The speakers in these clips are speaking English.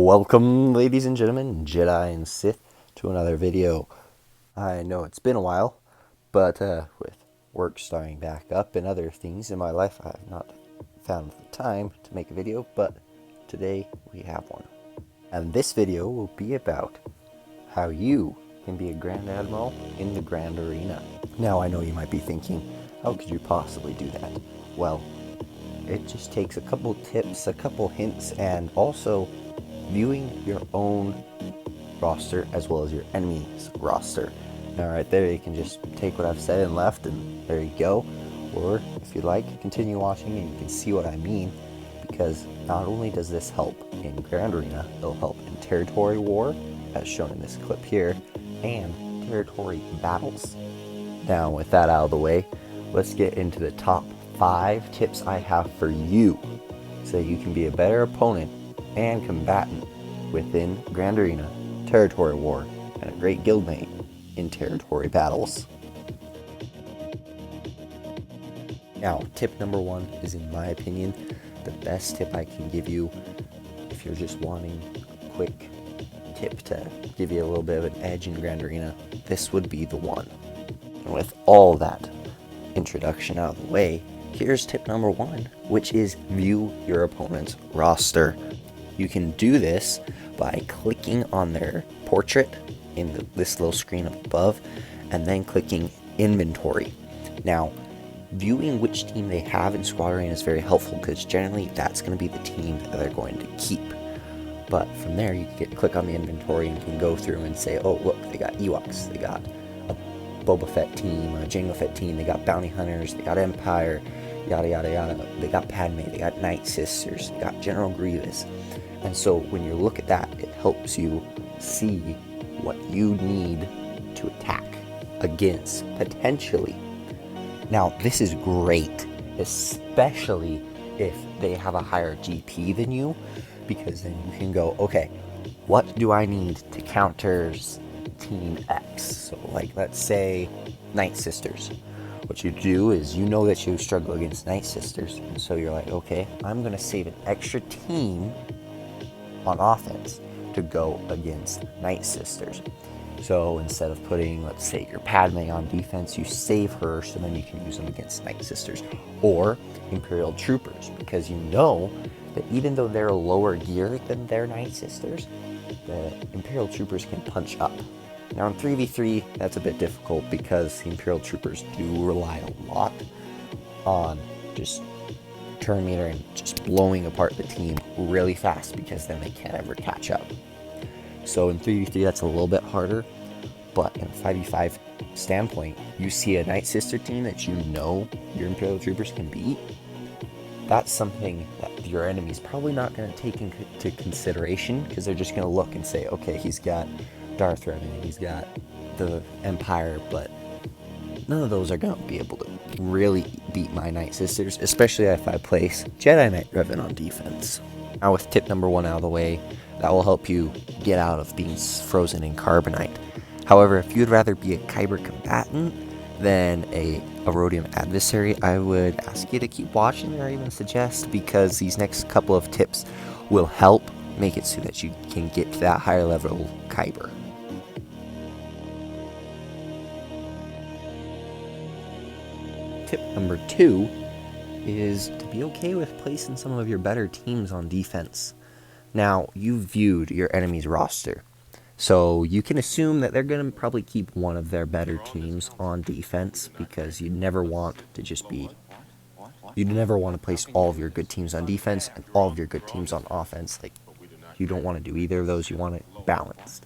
Welcome, ladies and gentlemen, Jedi and Sith, to another video. I know it's been a while, but with work starting back up and other things in my life, I have not found the time to make a video, but today we have one. And this video will be about how you can be a Grand Admiral in the Grand Arena. Now, I know you might be thinking, how could you possibly do that? Well, it just takes a couple tips, a couple hints, and also viewing your own roster as well as your enemy's roster. Now right there, you can just take what I've said and left, and there you go. Or if you'd like, continue watching and you can see what I mean, because not only does this help in Grand Arena, it'll help in territory war, as shown in this clip here, and territory battles. Now with that out of the way, let's get into the top 5 tips I have for you so that you can be a better opponent and combatant within Grand Arena, territory war, and a great guildmate in territory battles. Now, tip number 1 is, in my opinion, the best tip I can give you if you're just wanting a quick tip to give you a little bit of an edge in Grand Arena. This would be the one. And with all that introduction out of the way, here's tip number 1, which is view your opponent's roster. You can do this by clicking on their portrait in this little screen up above, and then clicking inventory. Now, viewing which team they have in Squad Arena is very helpful, because generally that's going to be the team that they're going to keep. But from there, you can click on the inventory and you can go through and say, oh look, they got Ewoks, they got a Boba Fett team, a Jango Fett team, they got Bounty Hunters, they got Empire, yada yada yada, they got Padme, they got Night Sisters, they got General Grievous. And so when you look at that, it helps you see what you need to attack against, potentially. Now, this is great, especially if they have a higher GP than you, because then you can go, okay, what do I need to counter Team X? So, like, let's say Night Sisters. What you do is, you know that you struggle against Night Sisters, and so you're like, okay, I'm going to save an extra team on offense to go against Night Sisters. So instead of putting, let's say, your Padme on defense, you save her so then you can use them against Night Sisters. Or Imperial Troopers, because you know that even though they're lower gear than their Night Sisters, the Imperial Troopers can punch up. Now in 3v3, that's a bit difficult because the Imperial Troopers do rely a lot on just turn meter and just blowing apart the team really fast, because then they can't ever catch up. So in 3v3, that's a little bit harder, but in a 5v5 standpoint, you see a Night Sister team that you know your Imperial Troopers can beat. That's something that your enemy's probably not going to take into consideration, because they're just going to look and say, okay, he's got Darth Revan, he's got the Empire, but none of those are going to be able to really beat my Night Sisters, especially if I place Jedi Knight Revan on defense. Now with tip number 1 out of the way, that will help you get out of being frozen in Carbonite. However, if you'd rather be a Kyber combatant than a Rhodium adversary, I would ask you to keep watching, or even suggest, because these next couple of tips will help make it so that you can get to that higher level Kyber. Tip number 2 is to be okay with placing some of your better teams on defense. Now, you've viewed your enemy's roster, so you can assume that they're going to probably keep one of their better teams on defense, because you never want to place all of your good teams on defense and all of your good teams on offense. Like, you don't want to do either of those, you want it balanced.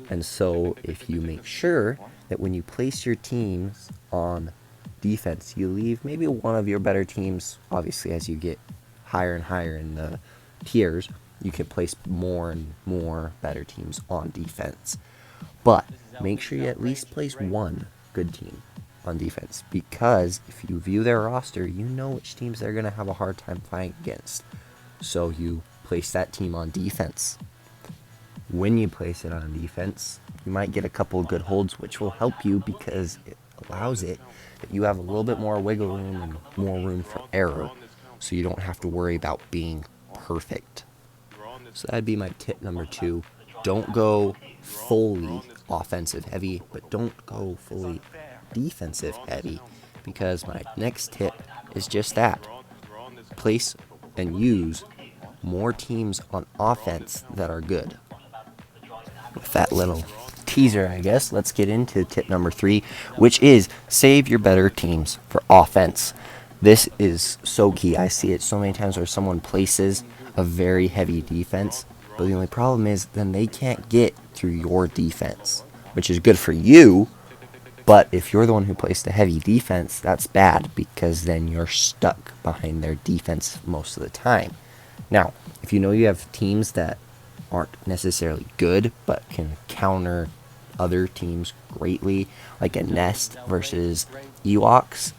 And so if you make sure that when you place your teams on defense, you leave maybe one of your better teams, obviously as you get higher and higher in the tiers, you can place more and more better teams on defense. But make sure you at least place one good team on defense, because if you view their roster, you know which teams they're going to have a hard time fighting against. So you place that team on defense. When you place it on defense, you might get a couple of good holds, which will help you, because it allows it that you have a little bit more wiggle room and more room for error, so you don't have to worry about being perfect. So that'd be my tip number 2. Don't go fully offensive heavy, but don't go fully defensive heavy, because my next tip is just that. Place and use more teams on offense that are good. With that little teaser, I guess, let's get into tip number 3, which is save your better teams for offense. This is so key. I see it so many times where someone places a very heavy defense, but the only problem is then they can't get through your defense, which is good for you, but if you're the one who placed a heavy defense, that's bad, because then you're stuck behind their defense most of the time. Now, if you know you have teams that aren't necessarily good, but can counter other teams greatly, like a nest versus Ewoks,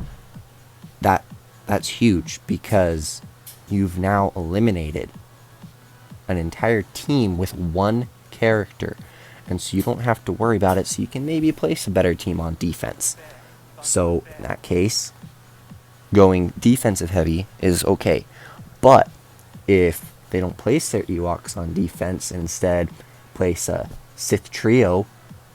that's huge, because you've now eliminated an entire team with one character, and so you don't have to worry about it, so you can maybe place a better team on defense. So in that case, going defensive heavy is okay, but if they don't place their Ewoks on defense and instead place a Sith trio,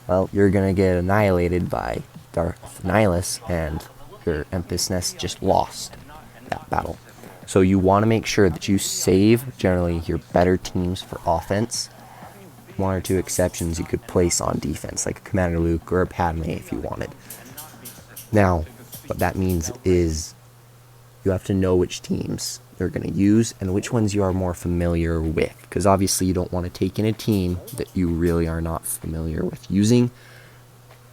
well, you're going to get annihilated by Darth Nihilus, and your Empress Nest just lost that battle. So you want to make sure that you save generally your better teams for offense. 1 or 2 exceptions you could place on defense, like a Commander Luke or a Padme if you wanted. Now, what that means is you have to know which teams you're going to use and which ones you are more familiar with, because obviously you don't want to take in a team that you really are not familiar with using,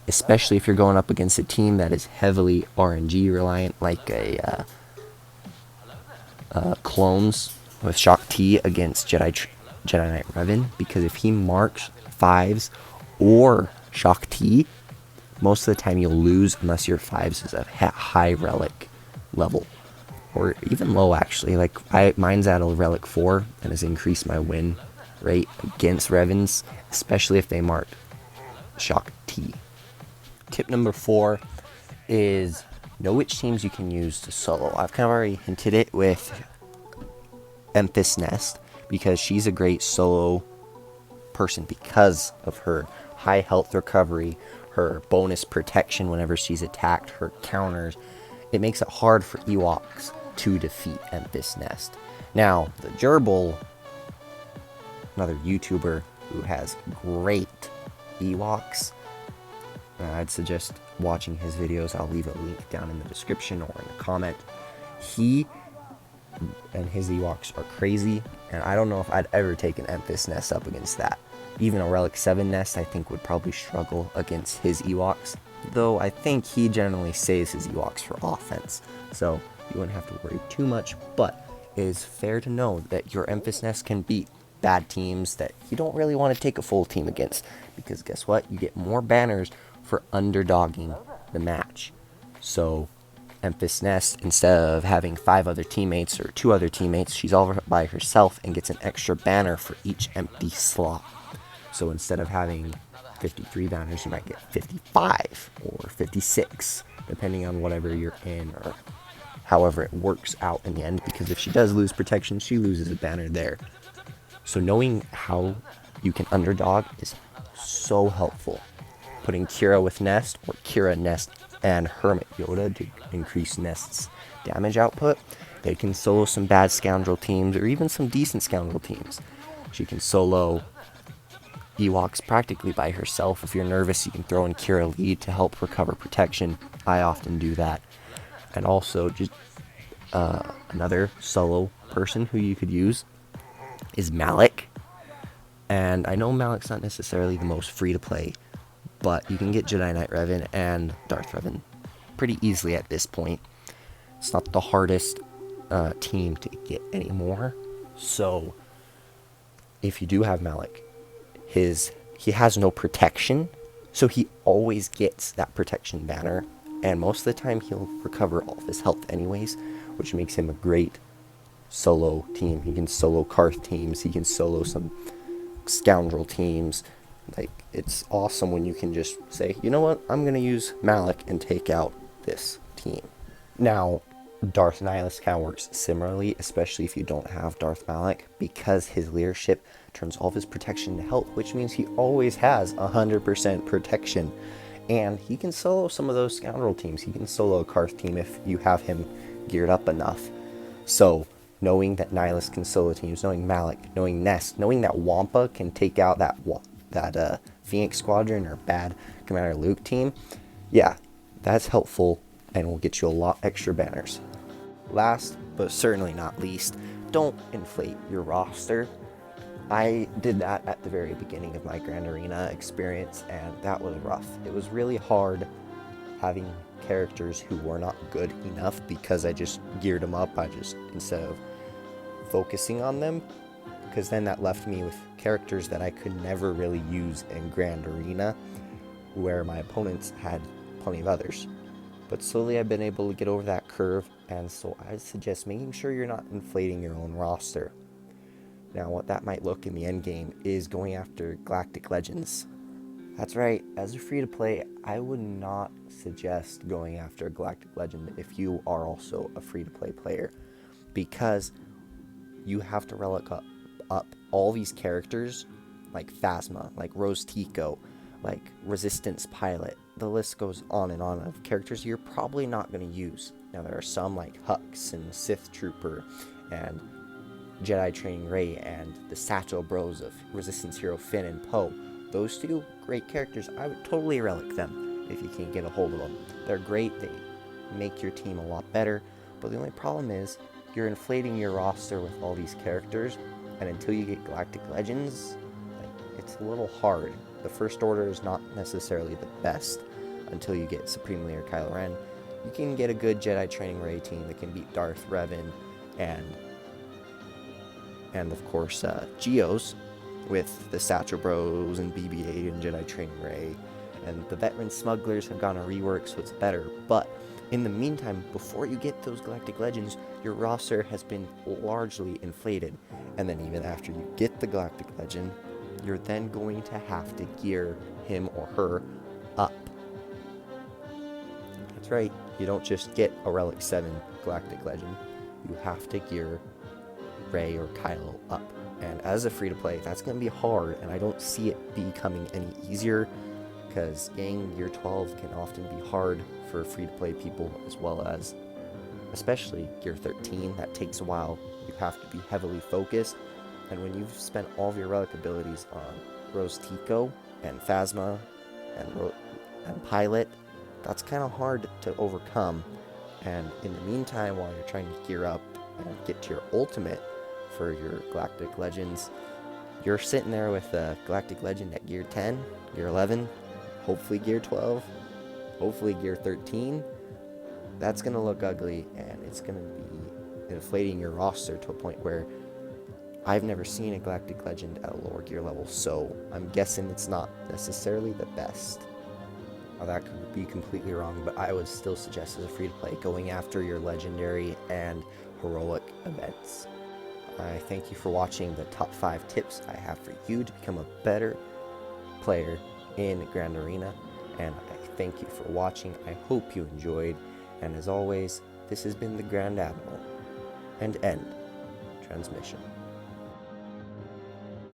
especially if you're going up against a team that is heavily RNG reliant, like a clones with Shock T against Jedi Knight Revan, because if he marks 5s or Shock T, most of the time you'll lose unless your 5s is a high relic level, or even low actually. Like mine's at a relic 4 and has increased my win rate against Revans, especially if they mark Shock T. Tip number 4 is know which teams you can use to solo. I've kind of already hinted it with Empress Nest, because she's a great solo person because of her high health recovery, her bonus protection whenever she's attacked, her counters. It makes it hard for Ewoks to defeat Empress Nest. Now, the Gerbil, another YouTuber who has great Ewoks, I'd suggest watching his videos. I'll leave a link down in the description or in the comment. He and his Ewoks are crazy, and I don't know if I'd ever take an Empress Nest up against that. Even a Relic 7 Nest, I think, would probably struggle against his Ewoks, though I think he generally saves his Ewoks for offense, so you wouldn't have to worry too much. But it is fair to know that your Empress Nest can beat bad teams that you don't really want to take a full team against, because guess what? You get more banners for underdogging the match. So Empress Nest, instead of having 5 other teammates or 2 other teammates, she's all by herself and gets an extra banner for each empty slot. So instead of having 53 banners, you might get 55 or 56, depending on whatever you're in or however it works out in the end, because if she does lose protection, she loses a banner there. So knowing how you can underdog is so helpful. Putting Kira with Nest or Kira Nest and Hermit Yoda to increase Nest's damage output. They can solo some bad scoundrel teams or even some decent scoundrel teams. She can solo Ewoks practically by herself. If you're nervous, you can throw in Kira Lead to help recover protection. I often do that. And also, just another solo person who you could use is Malik. And I know Malik's not necessarily the most free to play, but you can get Jedi Knight Revan and Darth Revan pretty easily at this point. It's not the hardest team to get anymore. So if you do have Malik, he has no protection, so he always gets that protection banner, and most of the time he'll recover all of his health anyways, which makes him a great solo team. He can solo Karth teams, he can solo some scoundrel teams. Like, it's awesome when you can just say, you know what, I'm going to use Malik and take out this team. Now, Darth Nihilus kind of works similarly, especially if you don't have Darth Malik, because his leadership turns all of his protection to health, which means he always has 100% protection. And he can solo some of those scoundrel teams. He can solo a Karth team if you have him geared up enough. So, knowing that Nihilus can solo teams, knowing Malik, knowing Nest, knowing that Wampa can take out that Phoenix Squadron or bad Commander Luke team, yeah, that's helpful and will get you a lot extra banners. Last, but certainly not least, don't inflate your roster. I did that at the very beginning of my Grand Arena experience, and that was rough. It was really hard having characters who were not good enough because I just geared them up. Instead of focusing on them, because then that left me with characters that I could never really use in Grand Arena, where my opponents had plenty of others. But slowly I've been able to get over that curve, and so I suggest making sure you're not inflating your own roster. Now, what that might look in the end game is going after Galactic Legends. That's right, as a free-to-play, I would not suggest going after a Galactic Legend if you are also a free-to-play player, because you have to relic up all these characters, like Phasma, like Rose Tico, like Resistance Pilot. The list goes on and on of characters you're probably not going to use. Now, there are some like Hux and Sith Trooper and Jedi Training Rey and the Satchel Bros of Resistance Hero Finn and Poe. Those two great characters, I would totally relic them if you can get a hold of them. They're great, they make your team a lot better, but the only problem is you're inflating your roster with all these characters, and until you get Galactic Legends, it's a little hard. The First Order is not necessarily the best until you get Supreme Leader Kylo Ren. You can get a good Jedi Training Rey team that can beat Darth Revan and of course Geos with the Satchel Bros and BB-8 and Jedi Training Rey, and the Veteran Smugglers have gone a rework, so it's better. But in the meantime, before you get those Galactic Legends, your roster has been largely inflated, and then even after you get the Galactic Legend, you're then going to have to gear him or her up. That's right, you don't just get a Relic 7 Galactic Legend, you have to gear Rey or Kylo up. And as a free-to-play, that's going to be hard, and I don't see it becoming any easier, because getting Gear 12 can often be hard for free-to-play people, as well as especially Gear 13. That takes a while. You have to be heavily focused, and when you've spent all of your relic abilities on Rose Tico and Phasma and Pilot, that's kind of hard to overcome. And in the meantime, while you're trying to gear up and get to your ultimate for your Galactic Legends, you're sitting there with a Galactic Legend at Gear 10, Gear 11, hopefully Gear 12, hopefully Gear 13. That's going to look ugly, and it's going to be inflating your roster to a point where I've never seen a Galactic Legend at a lower gear level, so I'm guessing it's not necessarily the best. Now, that could be completely wrong, but I would still suggest as a free-to-play going after your legendary and heroic events. I thank you for watching the top 5 tips I have for you to become a better player in Grand Arena, and I thank you for watching. I hope you enjoyed, and as always, this has been the Grand Admiral, and end transmission.